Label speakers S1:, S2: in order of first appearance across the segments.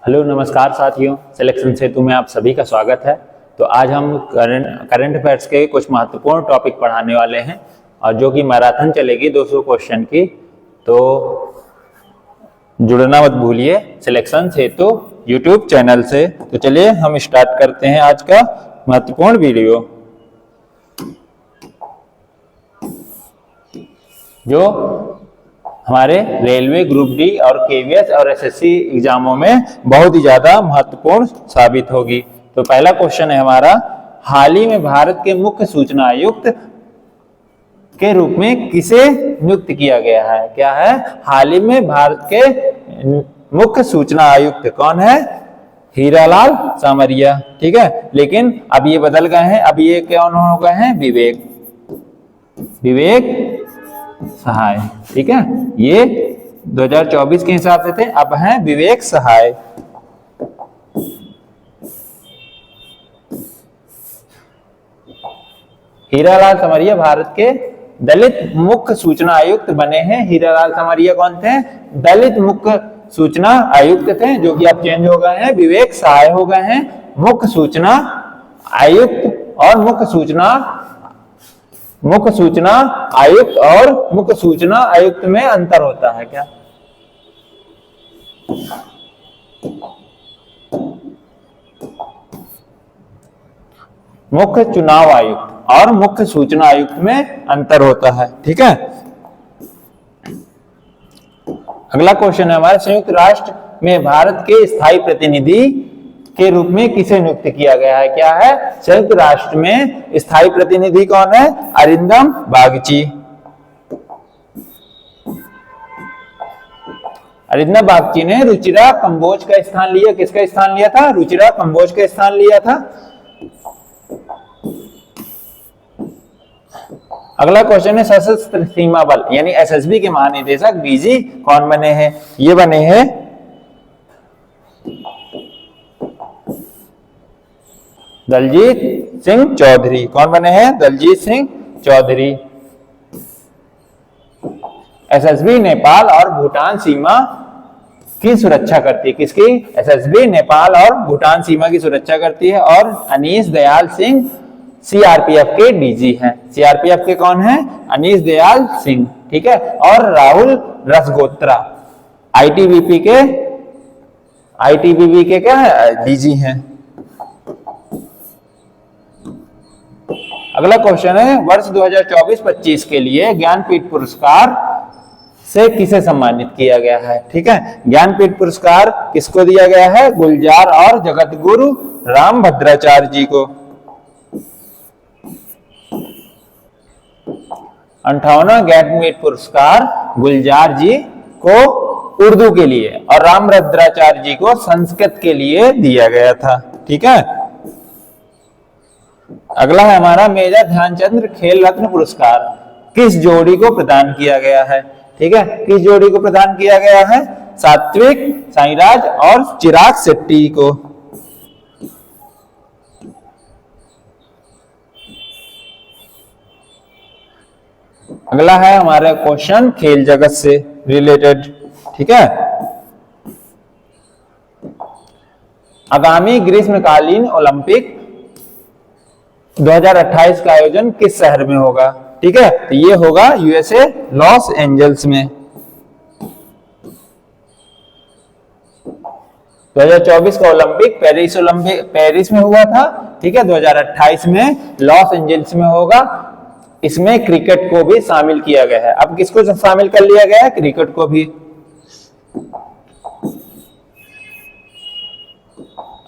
S1: Hello नमस्कार साथियों, selection सेतु में आप सभी का स्वागत है। तो आज हम करंट अफेयर्स के कुछ महत्वपूर्ण टॉपिक पढ़ाने वाले हैं और जो कि मैराथन चलेगी 200 क्वेश्चन की। तो जुड़ना मत भूलिए सिलेक्शन सेतु यूट्यूब चैनल से। तो चलिए हम स्टार्ट करते हैं आज का महत्वपूर्ण वीडियो, जो हमारे रेलवे ग्रुप डी और केवीएस और एसएससी एग्जामों में बहुत ही ज्यादा महत्वपूर्ण साबित होगी। तो पहला क्वेश्चन है हमारा, हाल ही में भारत के मुख्य सूचना आयुक्त के रूप में किसे नियुक्त किया गया है? क्या है? हाल ही में भारत के मुख्य सूचना आयुक्त कौन है? हीरालाल सामरिया। ठीक है, लेकिन अब ये बदल गए हैं, अब ये कौन हो गए हैं? विवेक सहाय। ठीक है, ये 2024 के हिसाब से थे, अब हैं विवेक सहाय। हीरालाल समरिया भारत के दलित मुख्य सूचना आयुक्त बने हैं। हीरालाल समरिया कौन थे? दलित मुख्य सूचना आयुक्त थे, जो कि अब चेंज हो गए हैं, विवेक सहाय हो गए हैं मुख्य सूचना आयुक्त। और मुख्य सूचना आयुक्त और मुख्य सूचना आयुक्त में अंतर होता है क्या? मुख्य चुनाव आयुक्त और मुख्य सूचना आयुक्त में अंतर होता है। ठीक है, अगला क्वेश्चन है हमारे, संयुक्त राष्ट्र में भारत के स्थायी प्रतिनिधि के रूप में किसे नियुक्त किया गया है? क्या है? संयुक्त राष्ट्र में स्थायी प्रतिनिधि कौन है? अरिंदम बागची। अरिंदम बागची ने रुचिरा कंबोज का स्थान लिया। किसका स्थान लिया था? रुचिरा कंबोज का स्थान लिया था। अगला क्वेश्चन है, सशस्त्र सीमा बल यानी एसएसबी के महानिदेशक डीजी कौन बने हैं? ये बने हैं दलजीत सिंह चौधरी। कौन बने हैं? दलजीत सिंह चौधरी। एसएसबी नेपाल और भूटान सीमा की सुरक्षा करती है। किसकी? एसएसबी नेपाल और भूटान सीमा की सुरक्षा करती है। और अनीश दयाल सिंह सीआरपीएफ के डीजी हैं। सीआरपीएफ के कौन है? अनीश दयाल सिंह। ठीक है, और राहुल रसगोत्रा आईटीबीपी के क्या है? डीजी हैं। अगला क्वेश्चन है, वर्ष 2024-25 के लिए ज्ञानपीठ पुरस्कार से किसे सम्मानित किया गया है? ठीक है, ज्ञानपीठ पुरस्कार किसको दिया गया है? गुलजार और जगत गुरु रामभद्राचार्य जी को। 58वां ज्ञानपीठ पुरस्कार गुलजार जी को उर्दू के लिए और रामभद्राचार्य जी को संस्कृत के लिए दिया गया था। ठीक है, अगला है हमारा, मेजर ध्यानचंद खेल रत्न पुरस्कार किस जोड़ी को प्रदान किया गया है? ठीक है, किस जोड़ी को प्रदान किया गया है? सात्विक साईराज और चिराग शेट्टी को। अगला है हमारा क्वेश्चन खेल जगत से रिलेटेड। ठीक है, आगामी ग्रीष्मकालीन ओलंपिक 2028 का आयोजन किस शहर में होगा? ठीक है, तो ये होगा यूएसए लॉस एंजल्स में। 2024 का ओलंपिक पेरिस में हुआ था। ठीक है, 2028 में लॉस एंजल्स में होगा। इसमें क्रिकेट को भी शामिल किया गया है। अब किसको शामिल कर लिया गया है? क्रिकेट को भी।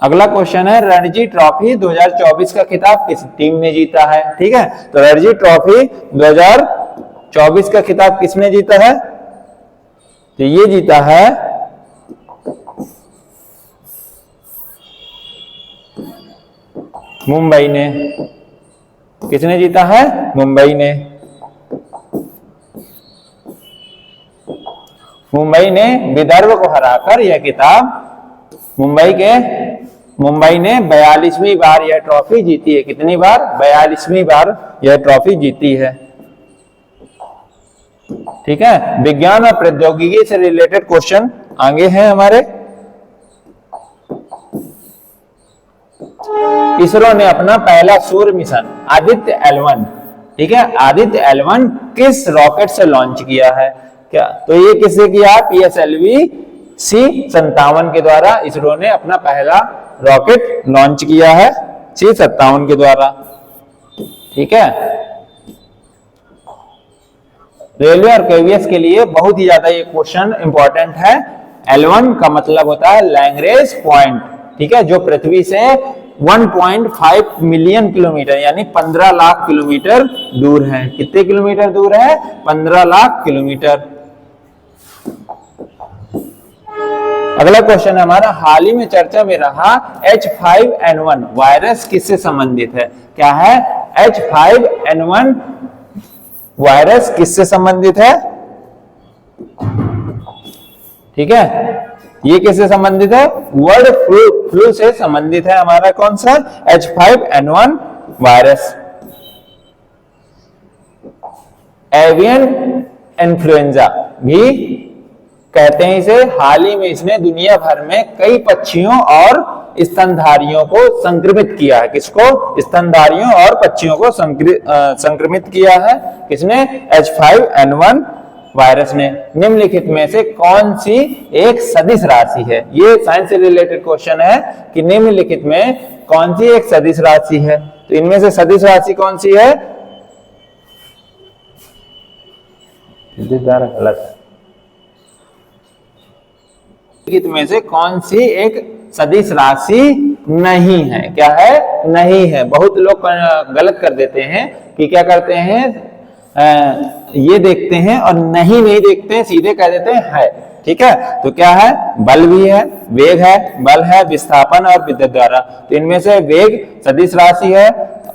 S1: अगला क्वेश्चन है, रणजी ट्रॉफी 2024 का खिताब किस टीम ने जीता है? ठीक है, तो रणजी ट्रॉफी 2024 का खिताब किसने जीता है? तो ये जीता है मुंबई ने। किसने जीता है? मुंबई ने। मुंबई ने विदर्भ को हराकर यह खिताब मुंबई ने 42वीं बार यह ट्रॉफी जीती है। कितनी बार? 42वीं बार यह ट्रॉफी जीती है। ठीक है, विज्ञान और प्रौद्योगिकी से रिलेटेड क्वेश्चन आगे हैं हमारे। इसरो ने अपना पहला सूर्य मिशन आदित्य L1, ठीक है, आदित्य L1 किस रॉकेट से लॉन्च किया है? क्या तो ये किससे किया? PSLV C57 के द्वारा इसरो ने अपना पहला रॉकेट लॉन्च किया है, C57 के द्वारा, ठीक है। रेलवे और केवीएस के लिए बहुत ही ज्यादा ये क्वेश्चन इंपॉर्टेंट है। L1 का मतलब होता है लैंग्रेज पॉइंट, ठीक है, जो पृथ्वी से 1.5 मिलियन किलोमीटर यानी 15 लाख किलोमीटर दूर है। कितने किलोमीटर दूर है? 15 लाख किलोमीटर। अगला क्वेश्चन है हमारा, हाल ही में चर्चा में रहा H5N1 वायरस किससे संबंधित है? क्या है? H5N1 वायरस किससे संबंधित है? ठीक है, ये किससे संबंधित है? बर्ड फ्लू से संबंधित है हमारा कौन सा? H5N1 virus. एवियन इन्फ्लुएंजा भी कहते हैं इसे। हाल ही में इसने दुनिया भर में कई पक्षियों और स्तनधारियों को संक्रमित किया है। किसको? स्तनधारियों और पक्षियों को संक्रमित किया है। किसने? H5N1 वायरस ने। निम्नलिखित में से कौन सी एक सदिश राशि है? ये साइंस से रिलेटेड क्वेश्चन है कि निम्नलिखित में कौन सी एक सदिश राशि है? तो इनमें से सदिश राशि कौन सी है? गलत है। में से कौन सी एक सदिश राशि नहीं है? क्या है? नहीं है। बहुत लोग गलत कर देते हैं कि क्या करते हैं, ये देखते हैं और नहीं देखते हैं, सीधे कह देते हैं है। ठीक है, तो क्या है? बल भी है, वेग है, बल है, विस्थापन और विद्युत धारा। तो इनमें से वेग सदिश राशि है,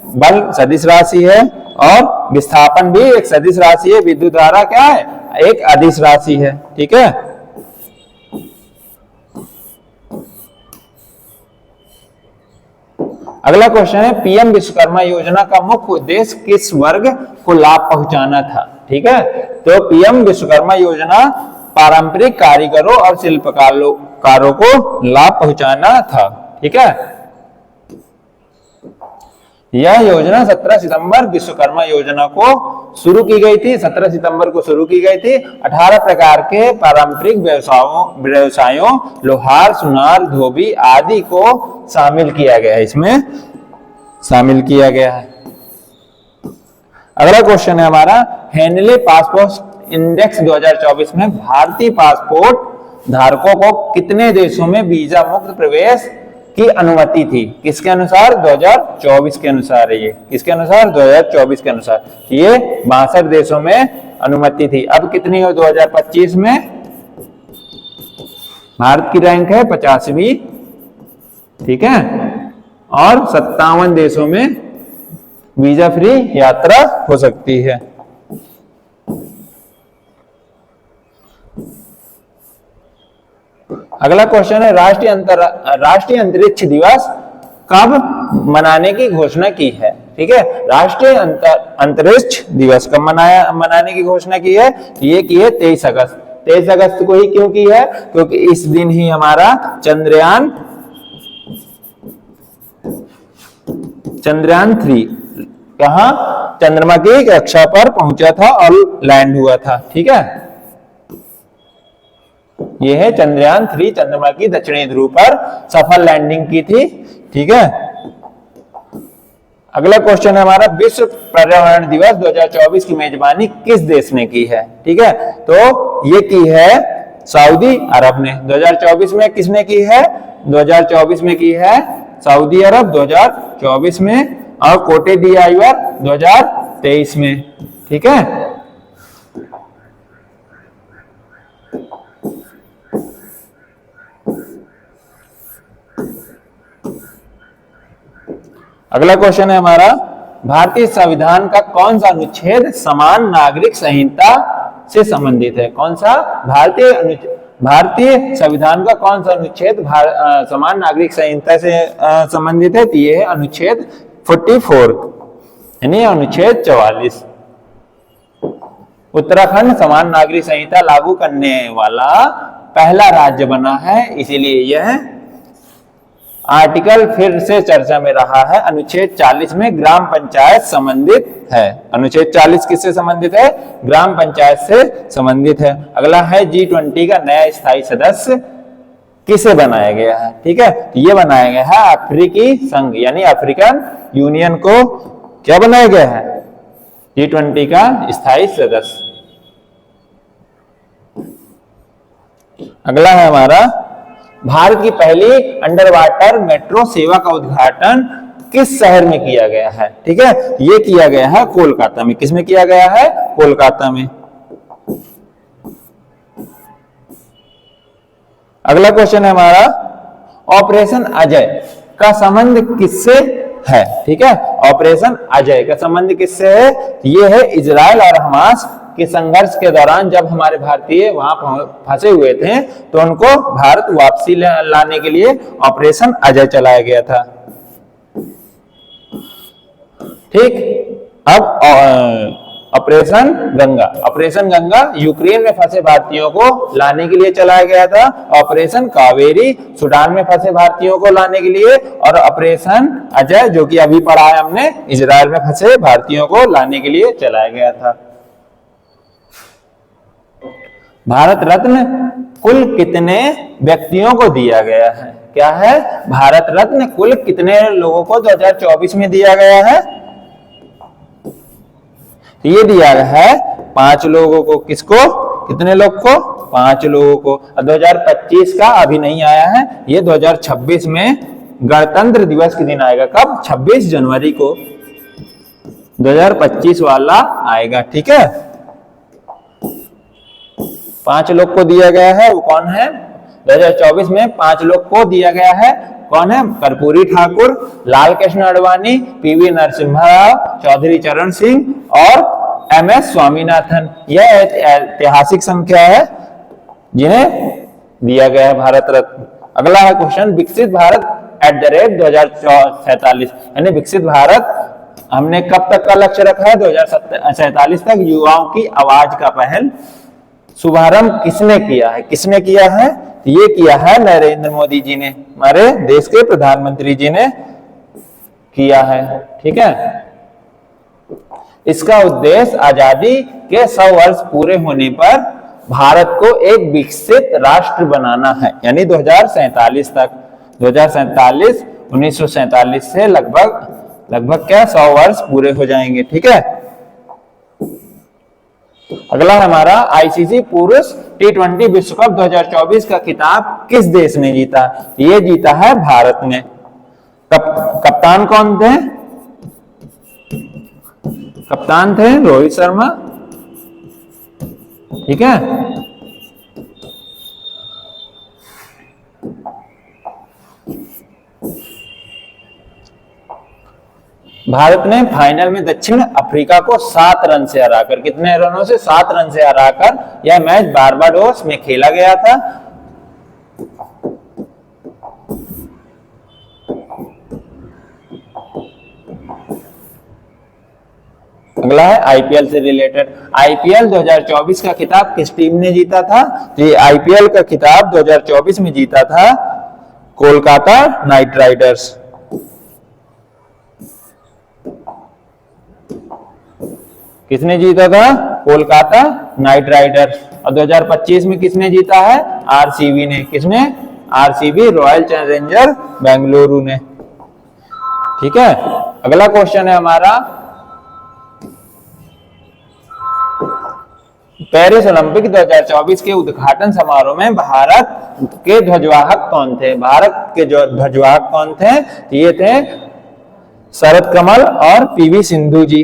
S1: बल सदिश राशि है और विस्थापन भी एक सदिश राशि है। विद्युत धारा क्या है? एक अदिश राशि है। ठीक है, अगला क्वेश्चन है, पीएम विश्वकर्मा योजना का मुख्य उद्देश्य किस वर्ग को लाभ पहुंचाना था? ठीक है, तो पीएम विश्वकर्मा योजना पारंपरिक कारीगरों और शिल्पकारों को लाभ पहुंचाना था। ठीक है, यह योजना 17 सितंबर विश्वकर्मा योजना को शुरू की गई थी। 17 सितंबर को शुरू की गई थी। 18 प्रकार के पारंपरिक व्यवसायों लोहार, सुनार, धोबी आदि को शामिल किया गया है, इसमें शामिल किया गया है। अगला क्वेश्चन है हमारा, हेनले पासपोर्ट इंडेक्स 2024 में भारतीय पासपोर्ट धारकों को कितने देशों में वीजा मुक्त प्रवेश की अनुमति थी? किसके अनुसार? 2024 के अनुसार है ये। किसके अनुसार? 2024 के अनुसार। ये 62 देशों में अनुमति थी। अब कितनी हो? 2025 में भारत की रैंक है 50वीं। ठीक है, और 57 देशों में वीजा फ्री यात्रा हो सकती है। अगला क्वेश्चन है, राष्ट्रीय अंतरिक्ष दिवस कब मनाने की घोषणा की है? ठीक है, राष्ट्रीय अंतरिक्ष दिवस कब मनाने की घोषणा की है? ये की है 23 अगस्त। 23 अगस्त को ही क्यों की है? क्योंकि इस दिन ही हमारा चंद्रयान 3 कहां? चंद्रमा की कक्षा पर पहुंचा था और लैंड हुआ था। ठीक है, यह है चंद्रयान 3 चंद्रमा की दक्षिणी ध्रुव पर सफल लैंडिंग की थी। ठीक है, अगला क्वेश्चन है हमारा, विश्व पर्यावरण दिवस 2024 की मेजबानी किस देश ने की है? ठीक है, तो ये की है सऊदी अरब ने। 2024 में किसने की है? 2024 में की है सऊदी अरब 2024 में, और कोटे डी आइवर 2023 में। ठीक है, अगला क्वेश्चन है हमारा, भारतीय संविधान का कौन सा अनुच्छेद समान नागरिक संहिता से संबंधित है? कौन सा? भारतीय संविधान का कौन सा अनुच्छेद समान नागरिक संहिता से संबंधित है? तो ये है अनुच्छेद 44 यानी अनुच्छेद 44। उत्तराखंड समान नागरिक संहिता लागू करने वाला पहला राज्य बना है, इसीलिए यह आर्टिकल फिर से चर्चा में रहा है, अनुच्छेद 40 में ग्राम पंचायत संबंधित है। अनुच्छेद 40 किससे संबंधित है? ग्राम पंचायत से संबंधित है। अगला है G20 का नया स्थायी सदस्य किसे बनाया गया है? ठीक है, तो ये बनाया गया है अफ्रीकी संघ यानी अफ्रीकन यूनियन को क्या बनाया गया है? G20 का स्थायी सदस्य। अगला है हमारा, भारत की पहली अंडर वाटर मेट्रो सेवा का उद्घाटन किस शहर में किया गया है? ठीक है, ये किया गया है कोलकाता में। किसमें किया गया है? कोलकाता में। अगला क्वेश्चन है हमारा, ऑपरेशन अजय का संबंध किससे है? ठीक है, ऑपरेशन अजय का संबंध किससे है? ये है इजराइल और हमास के संघर्ष के दौरान जब हमारे भारतीय वहां फंसे हुए थे तो उनको भारत वापसी लाने के लिए ऑपरेशन अजय चलाया गया था। ठीक, अब operation Ganga. Operation Ganga Ukraine में फंसे भारतीयों को लाने के लिए चलाया गया था। ऑपरेशन कावेरी सूडान में फंसे भारतीयों को लाने के लिए, और ऑपरेशन अजय जो कि अभी पढ़ा है हमने, इजराइल में फंसे भारतीयों को लाने के लिए चलाया गया था। भारत रत्न कुल कितने व्यक्तियों को दिया गया है? क्या है? भारत रत्न कुल कितने लोगों को 2024 में दिया गया है? ये दिया गया है 5 लोगों को। किसको? कितने लोग को? 5 लोगों को। 2025 का अभी नहीं आया है, ये 2026 में गणतंत्र दिवस के दिन आएगा। कब? 26 जनवरी को 2025 वाला आएगा। ठीक है, 5 लोग को दिया गया है। वो कौन है? 2024 में 5 लोग को दिया गया है। कौन है? कर्पूरी ठाकुर, लाल कृष्ण आडवाणी, पीवी नरसिम्हा राव, चौधरी चरण सिंह और MS स्वामीनाथन। यह ऐतिहासिक संख्या है जिन्हें दिया गया है भारत रत्न। अगला है क्वेश्चन, विकसित भारत @2047 यानी विकसित भारत हमने कब तक का लक्ष्य रखा है? 2047 तक। युवाओं की आवाज का पहल शुभारंभ किसने किया है? किसने किया है? ये किया है नरेंद्र मोदी जी ने, हमारे देश के प्रधानमंत्री जी ने किया है। ठीक है, इसका उद्देश्य आजादी के 100 वर्ष पूरे होने पर भारत को एक विकसित राष्ट्र बनाना है, यानी 2047 तक। 2047 1947 से लगभग क्या 100 वर्ष पूरे हो जाएंगे। ठीक है, अगला हमारा, ICC पुरुष T20 विश्व कप 2024 का खिताब किस देश ने जीता? ये जीता है भारत ने। कप्तान कौन थे? कप्तान थे रोहित शर्मा। ठीक है, भारत ने फाइनल में दक्षिण अफ्रीका को 7 रन से हराकर, कितने रनों से? 7 रन से हराकर, यह मैच बारबाडोस में खेला गया था। अगला है IPL से रिलेटेड। IPL 2024 का खिताब किस टीम ने जीता था? ये IPL का खिताब 2024 में जीता था कोलकाता नाइट राइडर्स। किसने जीता था? Kolkata night Riders. और 2025 में किसने जीता है? RCB ने। किसने? RCB, रॉयल चैलेंजर बेंगलुरु ने। ठीक है, अगला क्वेश्चन है हमारा, पेरिस ओलंपिक 2024 के उद्घाटन समारोह में भारत के ध्वजवाहक कौन थे? भारत के जो ध्वजवाहक कौन थे? ये थे शरद कमल और PV सिंधु जी।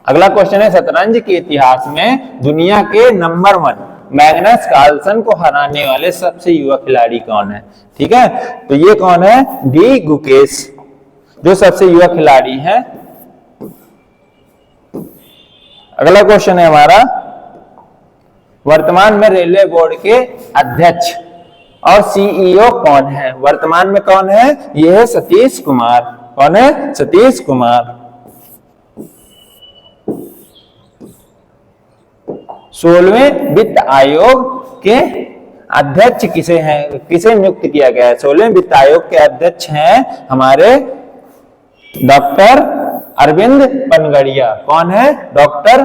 S1: अगला क्वेश्चन है, शतरंज के इतिहास में दुनिया के नंबर 1 मैग्नस कार्लसन को हराने वाले सबसे युवा खिलाड़ी कौन है? ठीक है, तो ये कौन है? डी गुकेश, जो सबसे युवा खिलाड़ी है। अगला क्वेश्चन है हमारा, वर्तमान में रेलवे बोर्ड के अध्यक्ष और CEO कौन है? वर्तमान में कौन है? ये है सतीश कुमार। कौन है? सतीश कुमार। 16वें वित्त आयोग के अध्यक्ष किसे नियुक्त किया गया है? 16वें वित्त आयोग के अध्यक्ष हैं हमारे डॉक्टर अरविंद पनगड़िया। कौन है? डॉक्टर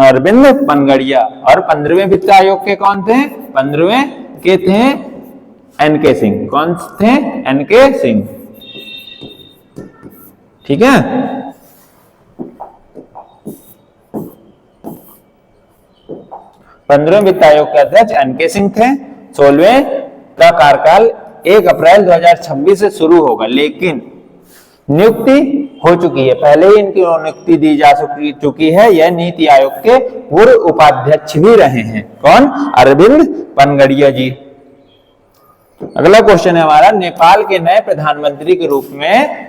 S1: अरविंद पनगड़िया। और 15वें वित्त आयोग के कौन थे? 15वें के थे एनके सिंह। कौन थे? एनके सिंह। ठीक है। 15वें वित्त आयोग के अध्यक्ष एनके सिंह थे। 16वें का कार्यकाल 1 अप्रैल 2026 से शुरू होगा, लेकिन नियुक्ति हो चुकी है, पहले ही इनकी नियुक्ति दी जा चुकी है। यह नीति आयोग के पूर्व उपाध्यक्ष भी रहे हैं। कौन? अरविंद पनगड़िया जी। अगला क्वेश्चन है हमारा, नेपाल के नए प्रधानमंत्री के रूप में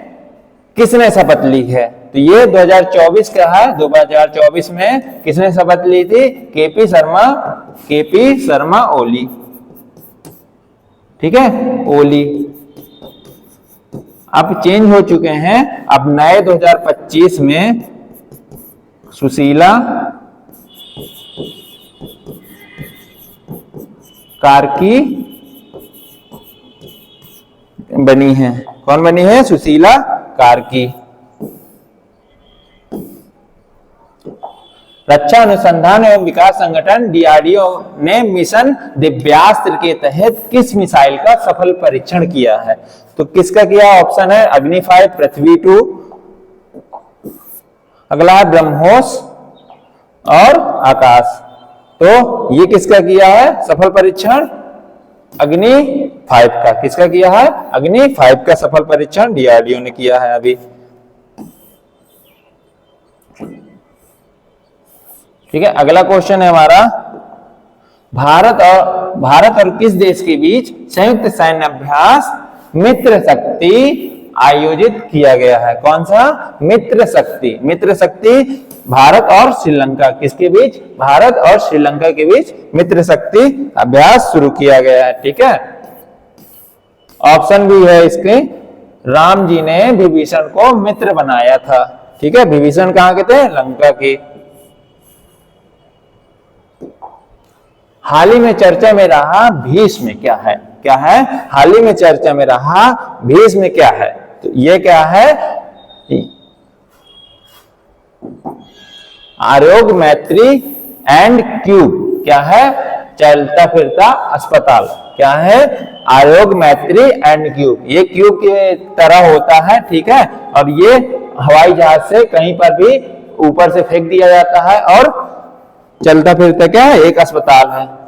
S1: किसने शपथ ली है? तो ये 2024 का है। 2024 में किसने शपथ ली थी? केपी शर्मा ओली। ठीक है, ओली। अब चेंज हो चुके हैं। अब नए 2025 में सुशीला कार्की बनी है। कौन बनी है? सुशीला कार्की। रक्षा अनुसंधान एवं विकास संगठन डीआरडीओ ने मिशन दिव्यास्त्र के तहत किस मिसाइल का सफल परीक्षण किया है? तो किसका किया? ऑप्शन है अग्नि 5, पृथ्वी 2, अगला है ब्रह्मोस और आकाश। तो ये किसका किया है सफल परीक्षण? अग्नि 5 का। किसका किया है? अग्नि 5 का सफल परीक्षण डीआरडीओ ने किया है अभी। ठीक है, अगला क्वेश्चन है हमारा, भारत और किस देश के बीच संयुक्त सैन्य अभ्यास मित्र शक्ति आयोजित किया गया है? कौन सा? मित्र शक्ति। मित्र शक्ति भारत और श्रीलंका, किसके बीच? भारत और श्रीलंका के बीच मित्र शक्ति अभ्यास शुरू किया गया है। ठीक है, ऑप्शन भी है इसके, राम जी ने विभीषण को मित्र बनाया था। ठीक है, विभीषण कहां के थे? लंका के। हाल ही में चर्चा में रहा भीष्म क्या है? क्या है? हाल ही में चर्चा में रहा भीष्म क्या है? तो ये क्या है? आरोग्य मैत्री एंड क्यूब। क्या है? चलता फिरता अस्पताल। क्या है? आरोग्य मैत्री एंड क्यूब। ये क्यूब की तरह होता है। ठीक है, और ये हवाई जहाज से कहीं पर भी ऊपर से फेंक दिया जाता है और चलता फिरता क्या है? एक अस्पताल है।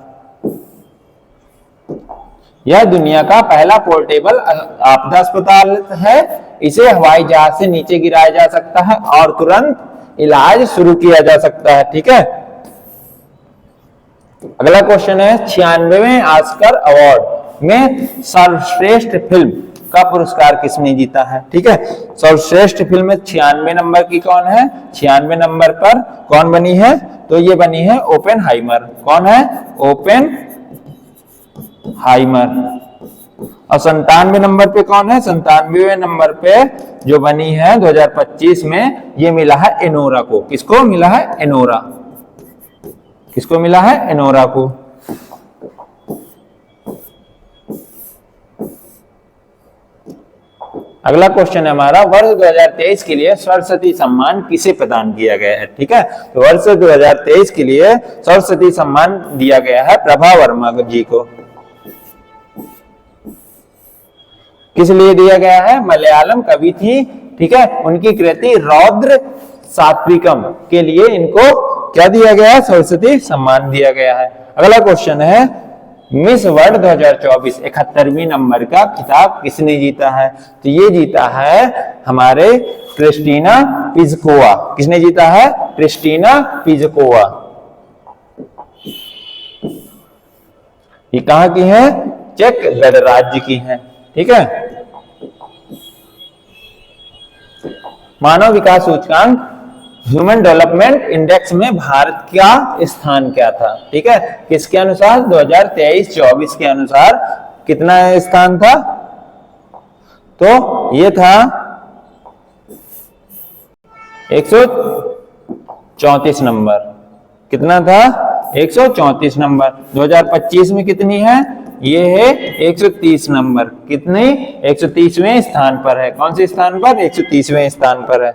S1: यह दुनिया का पहला पोर्टेबल आपदा अस्पताल है। इसे हवाई जहाज से नीचे गिराया जा सकता है और तुरंत इलाज शुरू किया जा सकता है। ठीक है, अगला क्वेश्चन है, 96वें ऑस्कर अवार्ड में सर्वश्रेष्ठ फिल्म का पुरस्कार किसने जीता है? ठीक है, सर्वश्रेष्ठ फिल्म में 96 नंबर की कौन है? 96 नंबर पर कौन बनी है? तो ये बनी है ओपेनहाइमर। कौन है? ओपेनहाइमर। और 97 नंबर पे कौन है? 97वें नंबर पे जो बनी है 2025 में, ये मिला है एनोरा को। किसको मिला है? एनोरा। किसको मिला है? एनोरा को। अगला क्वेश्चन है हमारा, वर्ष 2023 के लिए सरस्वती सम्मान किसे प्रदान किया गया है? ठीक है, तो वर्ष 2023 के लिए सरस्वती सम्मान दिया गया है प्रभा वर्मा जी को। किस लिए दिया गया है? मलयालम कवि थी। ठीक है, उनकी कृति रौद्र सात्विकम के लिए इनको क्या दिया गया है? सरस्वती सम्मान दिया गया है। अगला क्वेश्चन है, मिस वर्ल्ड 2024 71वीं नंबर का खिताब किसने जीता है? तो ये जीता है हमारे क्रिस्टीना पिज़कोवा। किसने जीता है? क्रिस्टीना पिज़कोवा। ये कहां की है? चेक गणराज्य की है। ठीक है, मानव विकास सूचकांक ह्यूमन डेवलपमेंट इंडेक्स में भारत का स्थान क्या था? ठीक है, किसके अनुसार? 2023-24 के अनुसार कितना स्थान था? तो ये था 134 नंबर। कितना था? 134 नंबर। 2025 में कितनी है? ये है 130 नंबर। कितने? 130वें स्थान पर है। कौन से स्थान पर? 130वें स्थान पर है।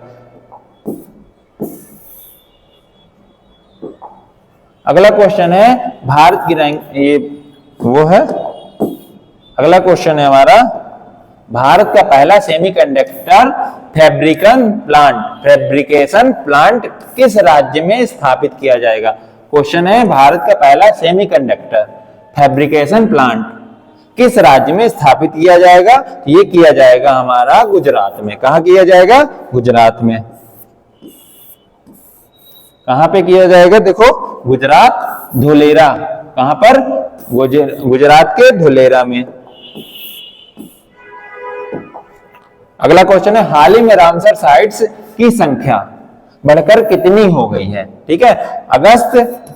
S1: अगला क्वेश्चन है भारत की रैंक, ये वो है। अगला क्वेश्चन है हमारा, भारत का पहला सेमीकंडक्टर फैब्रिकेशन प्लांट किस राज्य में स्थापित किया जाएगा? क्वेश्चन है भारत का पहला सेमीकंडक्टर फैब्रिकेशन प्लांट किस राज्य में स्थापित किया जाएगा? ये किया जाएगा हमारा गुजरात में। कहां किया जाएगा? गुजरात में। कहां पे किया जाएगा? देखो, गुजरात, धुलेरा। कहां पर? गुजरात के धुलेरा में। अगला क्वेश्चन है, हाल ही में रामसर साइट्स की संख्या बढ़कर कितनी हो गई है? ठीक है, अगस्त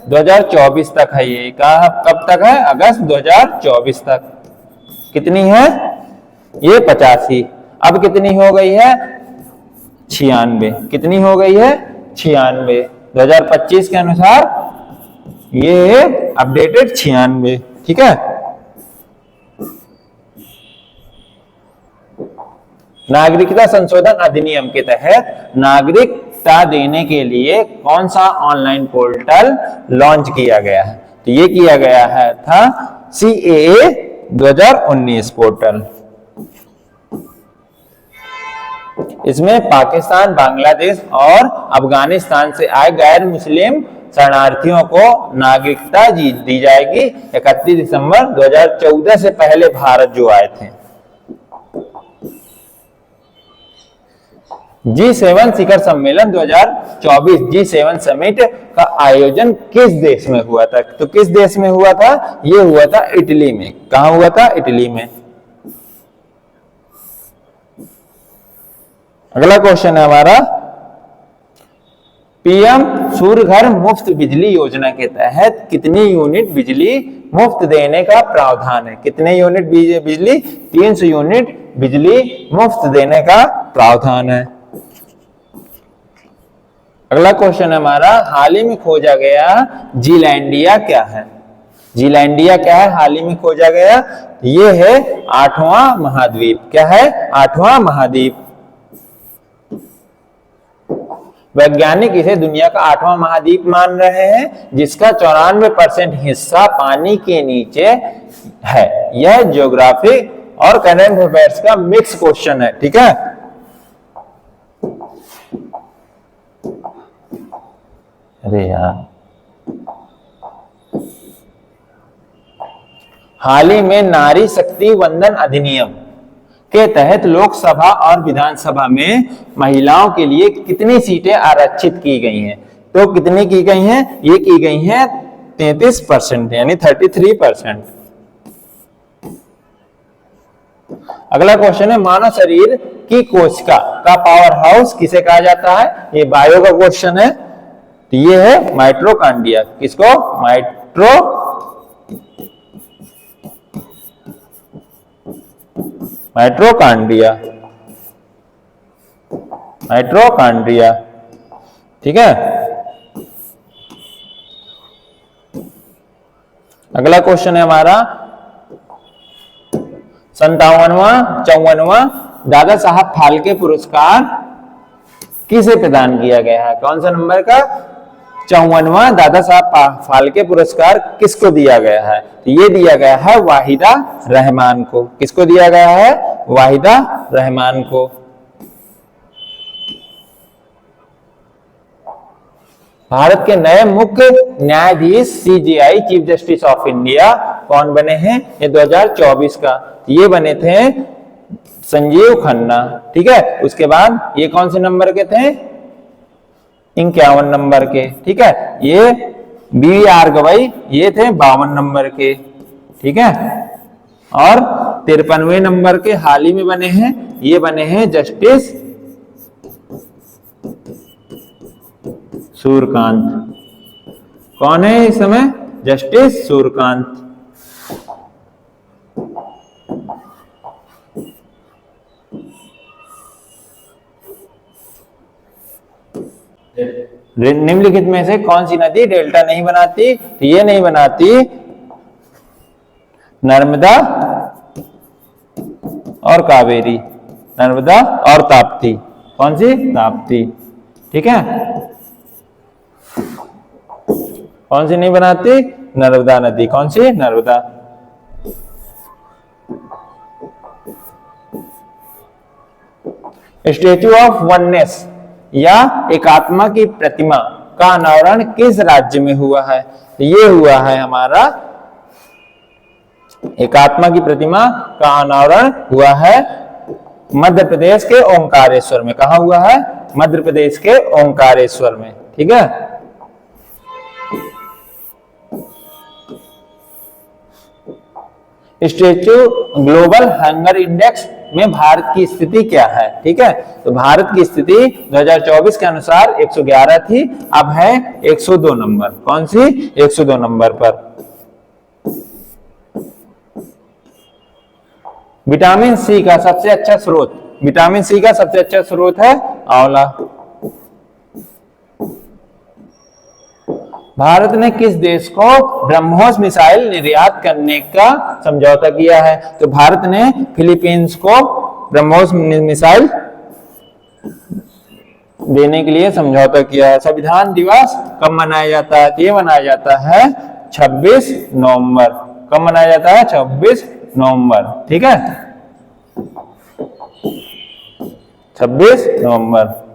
S1: 2024 तक है ये। कब तक है? अगस्त 2024 तक। कितनी है? ये 85। अब कितनी हो गई है? 96। कितनी हो गई है? 96। 2025 के अनुसार ये अपडेटेड 96। ठीक है। नागरिकता संशोधन अधिनियम के तहत नागरिकता देने के लिए कौन सा ऑनलाइन पोर्टल लॉन्च किया गया है? तो ये किया गया है था CAA 2019 पोर्टल। इसमें पाकिस्तान, बांग्लादेश और अफगानिस्तान से आए गैर मुस्लिम शरणार्थियों को नागरिकता दी जाएगी। 31 दिसंबर 2014 से पहले भारत जो आए थे। G7 शिखर सम्मेलन 2024 G7 समिट का आयोजन किस देश में हुआ था? तो किस देश में हुआ था? ये हुआ था इटली में। कहां हुआ था? इटली में। अगला क्वेश्चन है हमारा, PM सूर्य घर मुफ्त बिजली योजना के तहत कितनी यूनिट बिजली मुफ्त देने का प्रावधान है? कितने यूनिट बिजली? 300 यूनिट बिजली मुफ्त देने का प्रावधान है। अगला क्वेश्चन है हमारा, हाल ही में खोजा गया जीलैंडिया क्या है? जीलैंडिया क्या है? हाल ही में खोजा गया, ये है 8वां महाद्वीप। क्या है? 8वां महाद्वीप। वैज्ञानिक इसे दुनिया का 8वां महाद्वीप मान रहे हैं, जिसका 94% हिस्सा पानी के नीचे है। यह ज्योग्राफी और करंट अफेयर्स का मिक्स क्वेश्चन है। ठीक है। अरे यार, हाल ही में नारी शक्ति वंदन अधिनियम के तहत लोकसभा और विधानसभा में महिलाओं के लिए कितनी सीटें आरक्षित की गई हैं? तो कितनी की गई हैं? ये की गई हैं 33%, यानी 33%। अगला क्वेश्चन है, मानव शरीर की कोशिका का पावर हाउस किसे कहा जाता है? ये बायो का क्वेश्चन है। तो ये है माइटोकॉन्ड्रिया। किसको? माइटोकॉन्ड्रिया। ठीक है। अगला क्वेश्चन है हमारा, 54वां दादा साहब फाल्के पुरस्कार किसे प्रदान किया गया है? कौन सा नंबर का? 54वां दादा साहब फाल्के पुरस्कार किसको दिया गया है? तो ये दिया गया है वाहिदा रहमान को। किसको दिया गया है? वाहिदा रहमान को। भारत के नए मुख्य न्यायाधीश CJI chief justice of India कौन बने हैं? ये 2024 का। ये बने थे संजीव खन्ना। ठीक है। उसके बाद ये कौन से नंबर के थे? 51 नंबर के। ठीक है। ये BR गवई, ये थे 52 नंबर के। ठीक है। और 53वें नंबर के हाल ही में बने हैं, ये बने हैं जस्टिस सूर्यकांत। कौन है इस समय? जस्टिस सूर्यकांत। निम्नलिखित में से कौन सी नदी डेल्टा नहीं बनाती? तो ये नहीं बनाती नर्मदा और कावेरी, नर्मदा और ताप्ती। कौन सी? ताप्ती। ठीक है, कौन सी नहीं बनाती? नर्मदा नदी। कौन सी? नर्मदा। स्टेच्यू ऑफ वननेस या एकात्मा की प्रतिमा का अनावरण किस राज्य में हुआ है? ये हुआ है हमारा, एकात्मा की प्रतिमा का अनावरण हुआ है मध्य प्रदेश के ओंकारेश्वर में। कहा हुआ है? मध्य प्रदेश के ओंकारेश्वर में। ठीक है, स्टेच्यू ग्लोबल हंगर इंडेक्स में भारत की स्थिति क्या है? ठीक है, तो भारत की स्थिति 2024 के अनुसार 111 थी, अब है 102 नंबर। कौन सी? 102 नंबर पर। विटामिन सी का सबसे अच्छा स्रोत, विटामिन सी का सबसे अच्छा स्रोत है आंवला। भारत ने किस देश को ब्रह्मोस मिसाइल निर्यात करने का समझौता किया है? तो भारत ने फिलीपींस को ब्रह्मोस मिसाइल देने के लिए समझौता किया है। संविधान दिवस कब मनाया जाता है? तो ये मनाया जाता है 26 नवंबर। कब मनाया जाता है? 26 नवंबर। ठीक है, 26 नवंबर।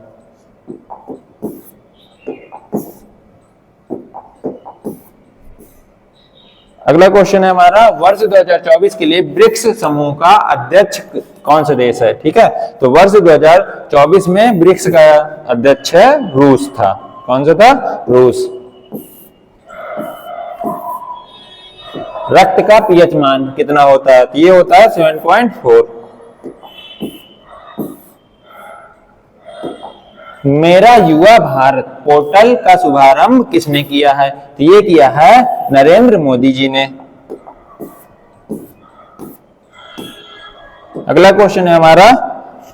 S1: अगला क्वेश्चन है हमारा, वर्ष 2024 के लिए ब्रिक्स समूह का अध्यक्ष कौन सा देश है? ठीक है, तो वर्ष 2024 में ब्रिक्स का अध्यक्ष है रूस था। कौन सा था? रूस। रक्त का पीएच मान कितना होता है? तो ये होता है 7.4। मेरा युवा भारत पोर्टल का शुभारंभ किसने किया है? तो ये किया है नरेंद्र मोदी जी ने। अगला क्वेश्चन है हमारा,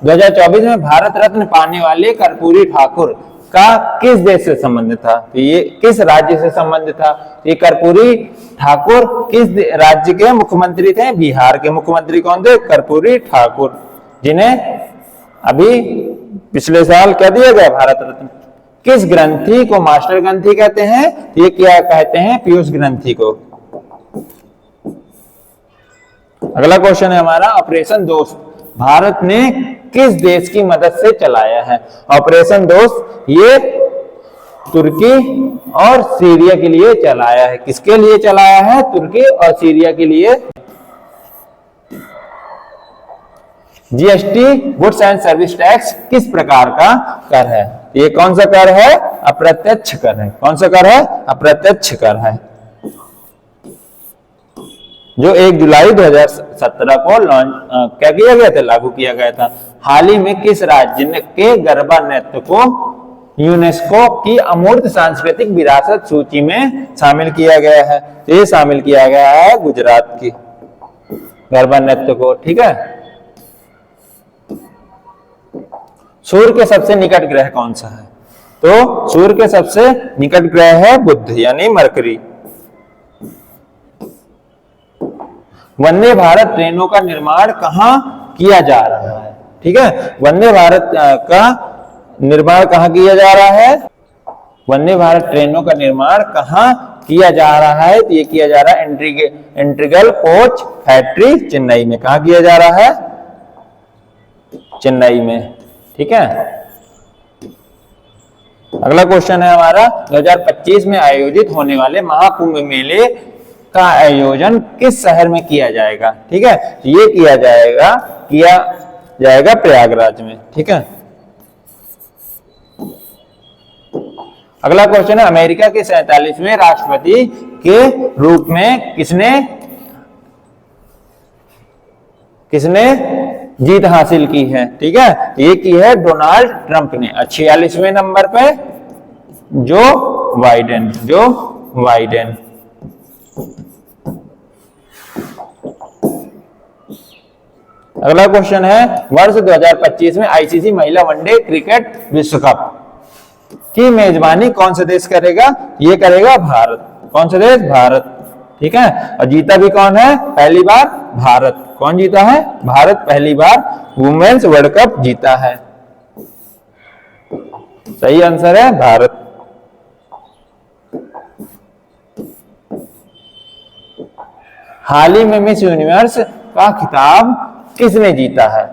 S1: 2024 में भारत रत्न पाने वाले कर्पूरी ठाकुर का किस देश से संबंध था? तो ये किस राज्य से संबंध था? ये कर्पूरी ठाकुर किस राज्य के मुख्यमंत्री थे? बिहार के मुख्यमंत्री कौन थे? कर्पूरी ठाकुर, जिन्हें अभी पिछले साल क्या दिया गया? भारत रत्न। किस ग्रंथि को मास्टर ग्रंथि कहते हैं? ये क्या कहते हैं? पीयूष ग्रंथि को। अगला क्वेश्चन है हमारा, ऑपरेशन दोस्त भारत ने किस देश की मदद से चलाया है? ऑपरेशन दोस्त ये तुर्की और सीरिया के लिए चलाया है। किसके लिए चलाया है? तुर्की और सीरिया के लिए। GST goods and service tax किस प्रकार का कर है? ये कौन सा कर है? अप्रत्यक्ष कर है। कौन सा कर है? अप्रत्यक्ष कर है, जो 1 जुलाई 2017 को क्या किया गया था? लागू किया गया था। हाल ही में किस राज्य के गरबा नृत्य को यूनेस्को की अमूर्त सांस्कृतिक विरासत सूची में शामिल किया गया है? तो ये शामिल किया गया है गुजरात की गरबा नृत्य को। ठीक है, सूर्य के सबसे निकट ग्रह कौन सा है? तो सूर्य के सबसे निकट ग्रह है बुध यानी मरकरी। वंदे भारत ट्रेनों का निर्माण कहां किया जा रहा है? ठीक है, वंदे भारत का निर्माण कहां किया जा रहा है? वंदे भारत ट्रेनों का निर्माण कहां किया जा रहा है? तो ये किया जा रहा है इंटीग्रल कोच फैक्ट्री चेन्नई में। कहां किया जा रहा है? चेन्नई में। ठीक है, अगला क्वेश्चन है हमारा, 2025 में आयोजित होने वाले महाकुंभ मेले का आयोजन किस शहर में किया जाएगा? ठीक है, ये किया जाएगा प्रयागराज में। ठीक है, अगला क्वेश्चन है, अमेरिका के 47वें राष्ट्रपति के रूप में किसने जीत हासिल की है? ठीक है, ये की है डोनाल्ड ट्रंप ने। 46वें नंबर पे जो बाइडेन। अगला क्वेश्चन है, वर्ष 2025 में आईसीसी महिला वनडे क्रिकेट विश्व कप की मेजबानी कौन सा देश करेगा? ये करेगा भारत। कौन सा देश? भारत। ठीक है, और जीता भी कौन है पहली बार? भारत। कौन जीता है? भारत पहली बार वुमेन्स वर्ल्ड कप जीता है। सही आंसर है भारत। हाल ही में मिस यूनिवर्स का खिताब किसने जीता है?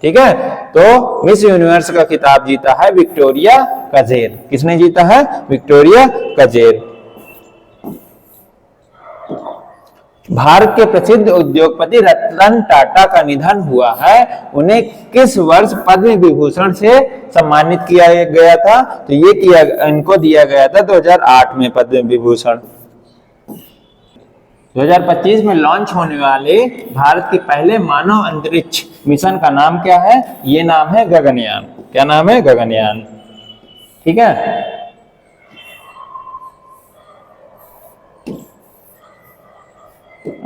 S1: ठीक है, तो मिस यूनिवर्स का खिताब जीता है विक्टोरिया कजेर। किसने जीता है? विक्टोरिया कजेर। भारत के प्रसिद्ध उद्योगपति रतन टाटा का निधन हुआ है। उन्हें किस वर्ष पद्म विभूषण से सम्मानित किया गया था? तो इनको दिया गया था 2008 में पद्म विभूषण। 2025 में लॉन्च होने वाले भारत के पहले मानव अंतरिक्ष मिशन का नाम क्या है? ये नाम है गगनयान। क्या नाम है? गगनयान। ठीक है,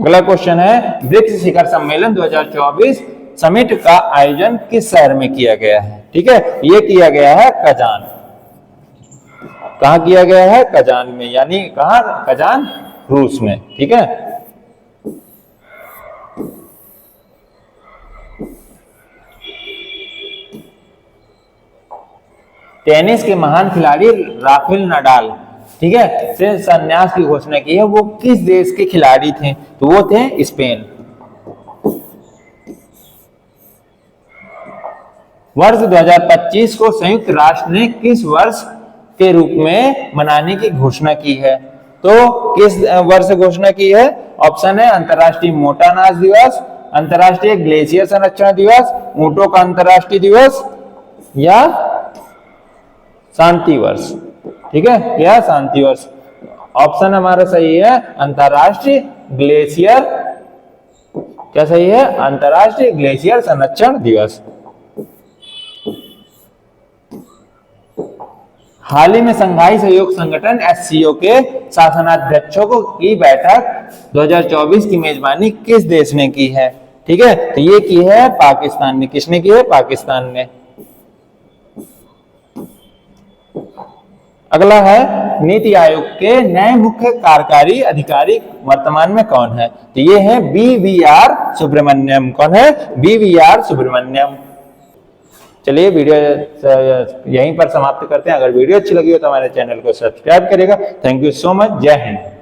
S1: अगला क्वेश्चन है ब्रिक्स शिखर सम्मेलन 2024 समिट का आयोजन किस शहर में किया गया है? ठीक है, ये किया गया है कजान। कहां किया गया है? कजान में, यानी कहां? कजान, रूस में। ठीक है, टेनिस के महान खिलाड़ी राफेल नडाल, ठीक है, से संन्यास की घोषणा की है। वो किस देश के खिलाड़ी थे? तो वो थे स्पेन। वर्ष 2025 को संयुक्त राष्ट्र ने किस वर्ष के रूप में मनाने की घोषणा की है? तो किस वर्ष से घोषणा की है? ऑप्शन है अंतरराष्ट्रीय मोटा अनाज दिवस, अंतरराष्ट्रीय ग्लेशियर संरक्षण दिवस, ऊंटों का अंतरराष्ट्रीय दिवस, या शांति वर्ष। ठीक है, क्या? शांति वर्ष। ऑप्शन हमारा सही है अंतरराष्ट्रीय ग्लेशियर। क्या सही है? अंतरराष्ट्रीय ग्लेशियर संरक्षण दिवस। हाल ही में संघाई सहयोग संगठन SCO के शासनाध्यक्षों की बैठक 2024 की मेजबानी किस देश ने की है? ठीक है, तो ये की है पाकिस्तान ने। किसने की है? पाकिस्तान ने। अगला है नीति आयोग के नए मुख्य कार्यकारी अधिकारी वर्तमान में कौन है? तो ये है BVR सुब्रमण्यम। कौन है? BVR सुब्रमण्यम। चलिए वीडियो यहीं पर समाप्त करते हैं। अगर वीडियो अच्छी लगी हो तो हमारे चैनल को सब्सक्राइब करिएगा। Thank you so much. जय हिंद।